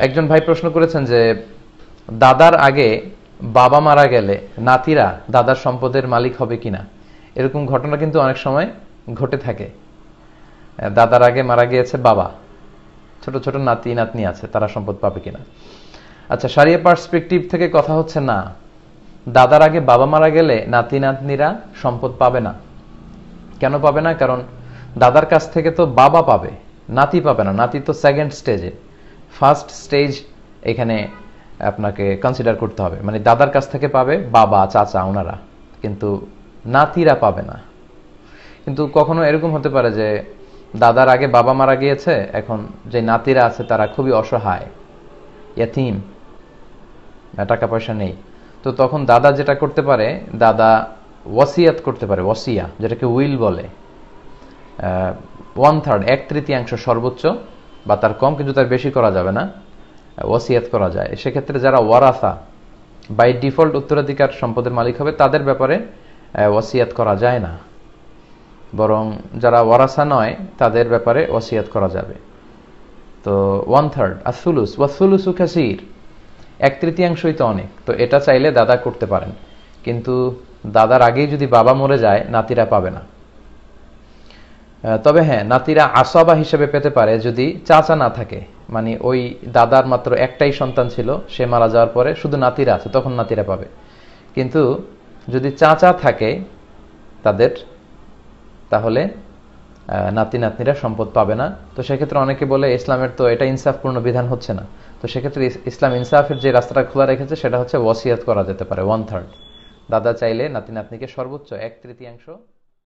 একজন ভাই প্রশ্ন করেছেন যে দাদার আগে বাবা মারা গেলে নাতিরা দাদার সম্পদের মালিক হবে কিনা। এরকম ঘটনা কিন্তু অনেক সময় ঘটে থাকে। দাদার আগে মারা গিয়েছে বাবা, ছোট ছোট নাতি নাতনি আছে, তারা সম্পদ পাবে কিনা। আচ্ছা, শরিয়া পার্সপেক্টিভ থেকে কথা হচ্ছে না, দাদার আগে বাবা মারা গেলে নাতি নাতনিরা সম্পদ পাবে না। কেন পাবে না? কারণ দাদার কাছ থেকে তো বাবা পাবে, নাতি পাবে না। নাতি তো সেকেন্ড স্টেজে, ফার্স্ট স্টেজ এখানে আপনাকে কনসিডার করতে হবে। মানে দাদার কাছ থেকে পাবে বাবা, চাচা, ওনারা, কিন্তু নাতিরা পাবে না। কিন্তু কখনো এরকম হতে পারে যে দাদার আগে বাবা মারা গিয়েছে, এখন যে নাতিরা আছে তারা খুবই অসহায়, ইয়াতিম, টাকা পয়সা নেই। তো তখন দাদা যেটা করতে পারে, দাদা ওয়াসিয়াত করতে পারে, ওয়াসিয়া যেটাকে উইল বলে। 1/3, 1/3 সর্বোচ্চ, বা তার কম, কিন্তু তার বেশি করা যাবে না, ওয়াসিয়াত করা যায়। সেক্ষেত্রে যারা ওয়ারাসা, বাই ডিফল্ট উত্তরাধিকার সম্পদের মালিক হবে, তাদের ব্যাপারে ওয়াসিয়াত করা যায় না, বরং যারা ওয়ারাসা নয় তাদের ব্যাপারে ওয়াসিয়াত করা যাবে। তো 1/3, আসুলুস ওয়াসুলুসু কাসীর, 1/3 তো অনেক। তো এটা চাইলে দাদা করতে পারেন, কিন্তু দাদার আগেই যদি বাবা মরে যায় নাতিরা পাবে না। তবে হ্যাঁ, নাতিরা আসবা হিসেবে পেতে পারে যদি চাচা না থাকে। মানে ওই দাদার মাত্র একটাই সন্তান ছিল, সে মারা যাওয়ার পরে শুধু নাতিরা আছে, তখন নাতিরা পাবে। কিন্তু যদি চাচা থাকে তাদের, তাহলে নাতি নাতনিরা সম্পদ পাবে না। তো সেক্ষেত্রে অনেকে বলে ইসলামের তো এটা ইনসাফপূর্ণ বিধান হচ্ছে না। তো সেক্ষেত্রে ইসলাম ইনসাফের যে রাস্তাটা খোলা রেখেছে সেটা হচ্ছে ওয়াসিয়াত করা যেতে পারে 1/3। দাদা চাইলে নাতি নাতনিকে সর্বোচ্চ 1/3